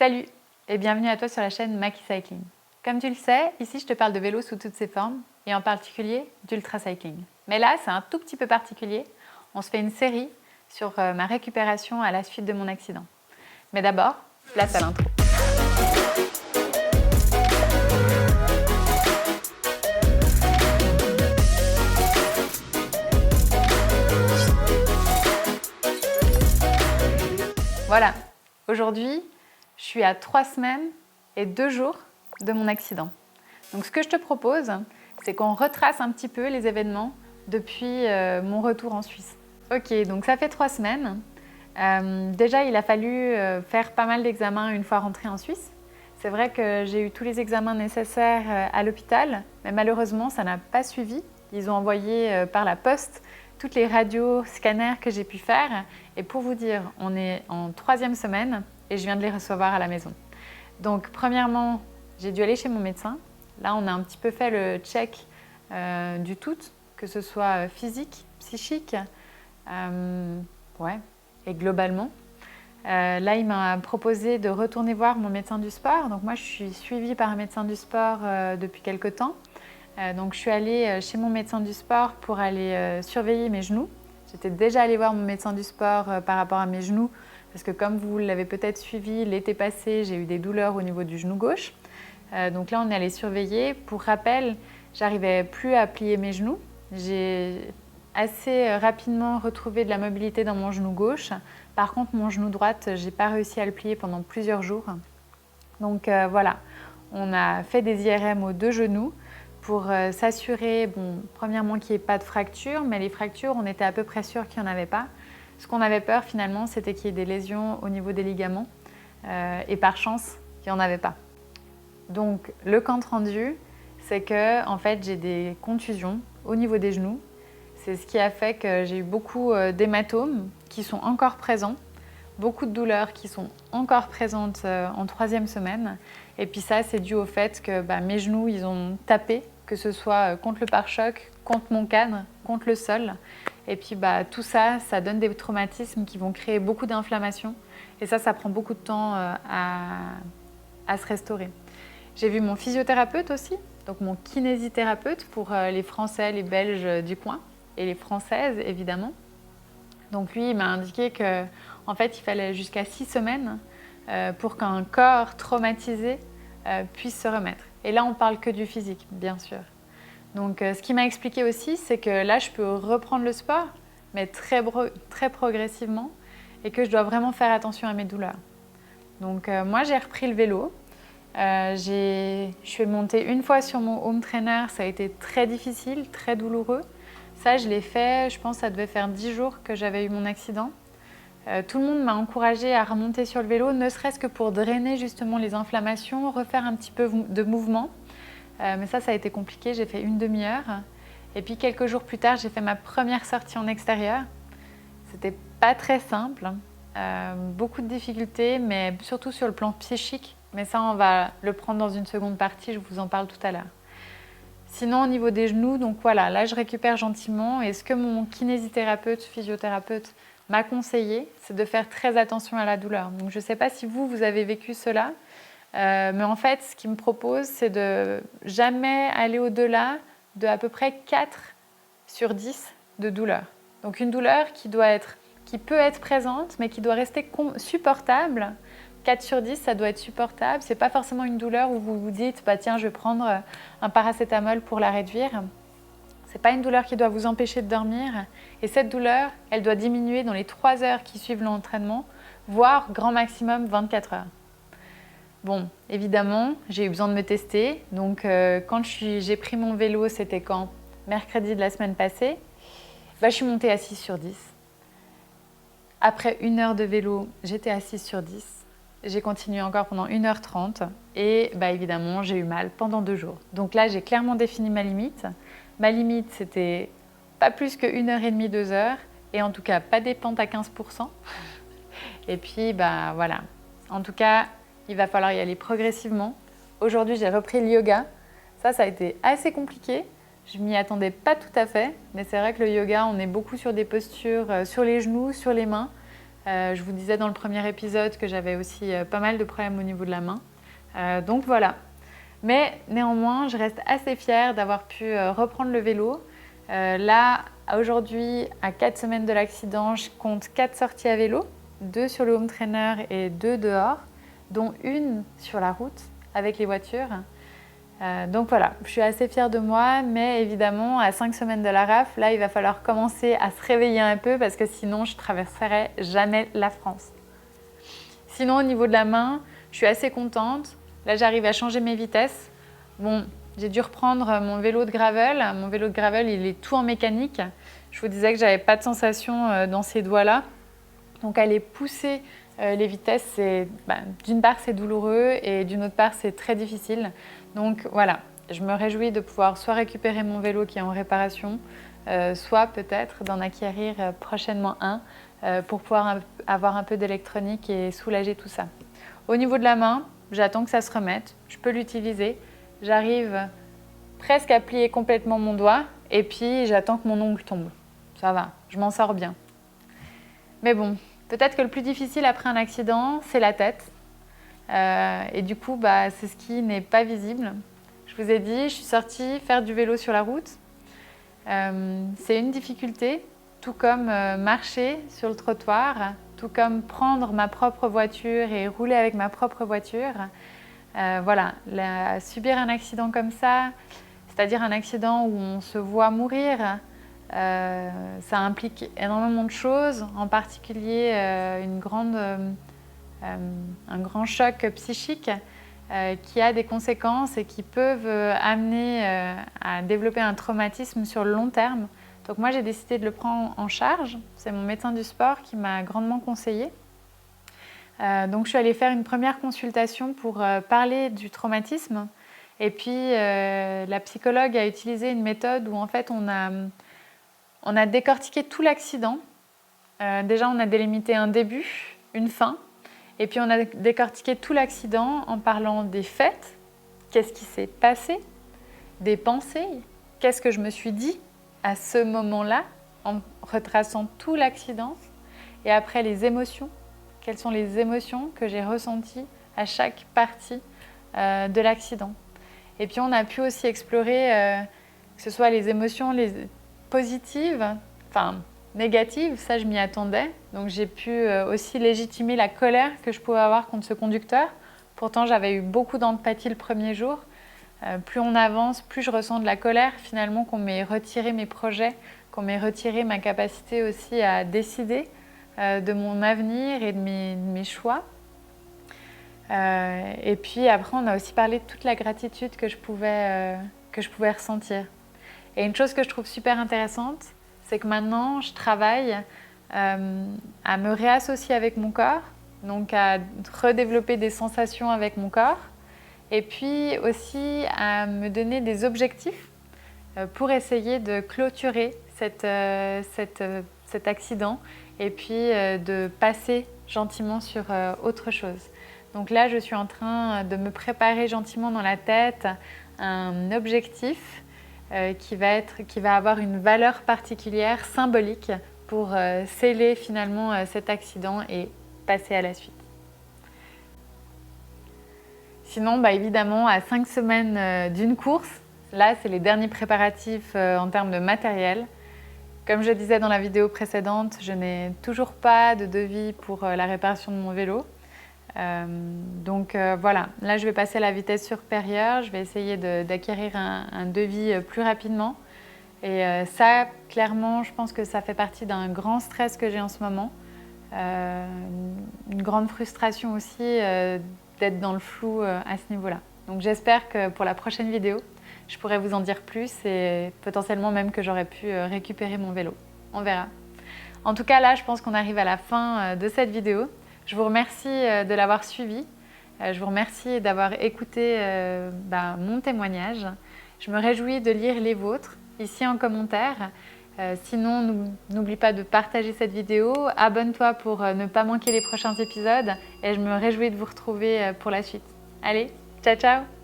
Salut et bienvenue à toi sur la chaîne Maki Cycling. Comme tu le sais, ici je te parle de vélo sous toutes ses formes et en particulier d'ultra-cycling. Mais là, c'est un tout petit peu particulier. On se fait une série sur ma récupération à la suite de mon accident. Mais d'abord, place à l'intro. Voilà, aujourd'hui, je suis à 3 semaines et 2 jours de mon accident. Donc ce que je te propose, c'est qu'on retrace un petit peu les événements depuis mon retour en Suisse. Ok, donc ça fait 3 semaines. Déjà, il a fallu faire pas mal d'examens une fois rentrée en Suisse. C'est vrai que j'ai eu tous les examens nécessaires à l'hôpital, mais malheureusement, ça n'a pas suivi. Ils ont envoyé par la poste toutes les radios, scanners que j'ai pu faire. Et pour vous dire, on est en 3e semaine et je viens de les recevoir à la maison. Donc, premièrement, j'ai dû aller chez mon médecin. Là, on a un petit peu fait le check du tout, que ce soit physique, psychique, et globalement. Là, il m'a proposé de retourner voir mon médecin du sport. Donc moi, je suis suivie par un médecin du sport depuis quelque temps. Donc je suis allée chez mon médecin du sport pour aller surveiller mes genoux. J'étais déjà allée voir mon médecin du sport par rapport à mes genoux parce que comme vous l'avez peut-être suivi, l'été passé, j'ai eu des douleurs au niveau du genou gauche. Donc là, on est allé surveiller. Pour rappel, j'arrivais plus à plier mes genoux. J'ai assez rapidement retrouvé de la mobilité dans mon genou gauche. Par contre, mon genou droite, j'ai pas réussi à le plier pendant plusieurs jours. Donc voilà, on a fait des IRM aux 2 genoux pour s'assurer, premièrement qu'il n'y ait pas de fracture, mais les fractures, on était à peu près sûr qu'il n'y en avait pas. Ce qu'on avait peur finalement, c'était qu'il y ait des lésions au niveau des ligaments et par chance, il n'y en avait pas. Donc le compte rendu, c'est que en fait, j'ai des contusions au niveau des genoux. C'est ce qui a fait que j'ai eu beaucoup d'hématomes qui sont encore présents, beaucoup de douleurs qui sont encore présentes en 3e semaine. Et puis ça, c'est dû au fait que mes genoux, ils ont tapé, que ce soit contre le pare-choc, contre mon cadre, contre le sol. Et puis tout ça, ça donne des traumatismes qui vont créer beaucoup d'inflammation. Et ça prend beaucoup de temps à se restaurer. J'ai vu mon physiothérapeute aussi, donc mon kinésithérapeute pour les Français, les Belges du coin et les Françaises évidemment. Donc lui, il m'a indiqué qu'en fait, il fallait jusqu'à 6 semaines pour qu'un corps traumatisé puisse se remettre. Et là, on parle que du physique, bien sûr. Donc ce qu'il m'a expliqué aussi, c'est que là, je peux reprendre le sport, mais très progressivement, et que je dois vraiment faire attention à mes douleurs. Donc moi, j'ai repris le vélo. Je suis montée une fois sur mon home trainer, ça a été très difficile, très douloureux. Ça, je l'ai fait, je pense que ça devait faire 10 jours que j'avais eu mon accident. Tout le monde m'a encouragée à remonter sur le vélo, ne serait-ce que pour drainer justement les inflammations, refaire un petit peu de mouvement. Mais ça a été compliqué, j'ai fait une demi-heure. Et puis quelques jours plus tard, j'ai fait ma première sortie en extérieur. C'était pas très simple, beaucoup de difficultés, mais surtout sur le plan psychique. Mais ça, on va le prendre dans une seconde partie, je vous en parle tout à l'heure. Sinon, au niveau des genoux, donc voilà, là je récupère gentiment. Et ce que mon kinésithérapeute, physiothérapeute m'a conseillé, c'est de faire très attention à la douleur. Donc je ne sais pas si vous avez vécu cela, mais en fait, ce qu'il me propose, c'est de jamais aller au-delà de à peu près 4 sur 10 de douleur. Donc une douleur qui peut être présente, mais qui doit rester supportable. 4 sur 10, ça doit être supportable. Ce n'est pas forcément une douleur où vous vous dites tiens, je vais prendre un paracétamol pour la réduire. Ce n'est pas une douleur qui doit vous empêcher de dormir. Et cette douleur, elle doit diminuer dans les 3 heures qui suivent l'entraînement, voire grand maximum 24 heures. Bon, évidemment, j'ai eu besoin de me tester. Donc, quand j'ai pris mon vélo, c'était quand ? Mercredi de la semaine passée. Je suis montée à 6 sur 10. Après 1 heure de vélo, j'étais à 6 sur 10. J'ai continué encore pendant 1h30 et évidemment, j'ai eu mal pendant 2 jours. Donc là, j'ai clairement défini ma limite. Ma limite, c'était pas plus que 1h30, 2 heures et en tout cas, pas des pentes à 15%. Et puis, voilà. En tout cas, il va falloir y aller progressivement. Aujourd'hui, j'ai repris le yoga. Ça a été assez compliqué. Je m'y attendais pas tout à fait, mais c'est vrai que le yoga, on est beaucoup sur des postures sur les genoux, sur les mains. Je vous disais dans le premier épisode que j'avais aussi pas mal de problèmes au niveau de la main. Donc voilà. Mais néanmoins, je reste assez fière d'avoir pu reprendre le vélo. Là, aujourd'hui, à 4 semaines de l'accident, je compte 4 sorties à vélo, 2 sur le home trainer et 2 dehors, dont une sur la route avec les voitures. Donc voilà, je suis assez fière de moi, mais évidemment, à 5 semaines de la RAF, là, il va falloir commencer à se réveiller un peu parce que sinon, je ne traverserai jamais la France. Sinon, au niveau de la main, je suis assez contente. Là, j'arrive à changer mes vitesses. Bon, j'ai dû reprendre mon vélo de gravel. Mon vélo de gravel, il est tout en mécanique. Je vous disais que j'avais pas de sensation dans ces doigts-là. Donc, aller pousser les vitesses, d'une part, c'est douloureux et d'une autre part, c'est très difficile. Donc, voilà, je me réjouis de pouvoir soit récupérer mon vélo qui est en réparation, soit peut-être d'en acquérir prochainement un pour pouvoir avoir un peu d'électronique et soulager tout ça. Au niveau de la main, j'attends que ça se remette. Je peux l'utiliser. J'arrive presque à plier complètement mon doigt et puis j'attends que mon ongle tombe. Ça va, je m'en sors bien. Mais bon, peut-être que le plus difficile après un accident, c'est la tête. Et du coup, c'est ce qui n'est pas visible. Je vous ai dit, je suis sortie faire du vélo sur la route. C'est une difficulté, tout comme marcher sur le trottoir, tout comme prendre ma propre voiture et rouler avec ma propre voiture. Voilà, subir un accident comme ça, c'est-à-dire un accident où on se voit mourir, ça implique énormément de choses, en particulier un grand choc psychique qui a des conséquences et qui peuvent amener à développer un traumatisme sur le long terme. Donc moi, j'ai décidé de le prendre en charge. C'est mon médecin du sport qui m'a grandement conseillé. Donc je suis allée faire une première consultation pour parler du traumatisme. Et puis la psychologue a utilisé une méthode où en fait on a décortiqué tout l'accident. Déjà on a délimité un début, une fin. Et puis on a décortiqué tout l'accident en parlant des faits, qu'est-ce qui s'est passé, des pensées, qu'est-ce que je me suis dit à ce moment-là, en retraçant tout l'accident. Et après les émotions. Quelles sont les émotions que j'ai ressenties à chaque partie de l'accident. Et puis on a pu aussi explorer que ce soit les émotions positives, enfin négatives, ça je m'y attendais. Donc j'ai pu aussi légitimer la colère que je pouvais avoir contre ce conducteur. Pourtant j'avais eu beaucoup d'empathie le premier jour. Plus on avance, plus je ressens de la colère finalement qu'on m'ait retiré mes projets, qu'on m'ait retiré ma capacité aussi à décider de mon avenir et de mes choix. Et puis après, on a aussi parlé de toute la gratitude que je pouvais ressentir. Et une chose que je trouve super intéressante, c'est que maintenant, je travaille à me réassocier avec mon corps, donc à redévelopper des sensations avec mon corps, et puis aussi à me donner des objectifs pour essayer de clôturer cet accident et puis de passer gentiment sur autre chose. Donc là, je suis en train de me préparer gentiment dans la tête un objectif qui va avoir une valeur particulière, symbolique, pour sceller finalement cet accident et passer à la suite. Sinon, évidemment, à 5 semaines d'une course, là, c'est les derniers préparatifs en termes de matériel. Comme je disais dans la vidéo précédente, je n'ai toujours pas de devis pour la réparation de mon vélo. Donc voilà, là je vais passer à la vitesse supérieure, je vais essayer d'acquérir un devis plus rapidement. Et ça, clairement, je pense que ça fait partie d'un grand stress que j'ai en ce moment. Une grande frustration aussi d'être dans le flou à ce niveau-là. Donc j'espère que pour la prochaine vidéo, je pourrais vous en dire plus et potentiellement même que j'aurais pu récupérer mon vélo. On verra. En tout cas, là, je pense qu'on arrive à la fin de cette vidéo. Je vous remercie de l'avoir suivi. Je vous remercie d'avoir écouté mon témoignage. Je me réjouis de lire les vôtres ici en commentaire. Sinon, n'oublie pas de partager cette vidéo. Abonne-toi pour ne pas manquer les prochains épisodes. Et je me réjouis de vous retrouver pour la suite. Allez, ciao ciao!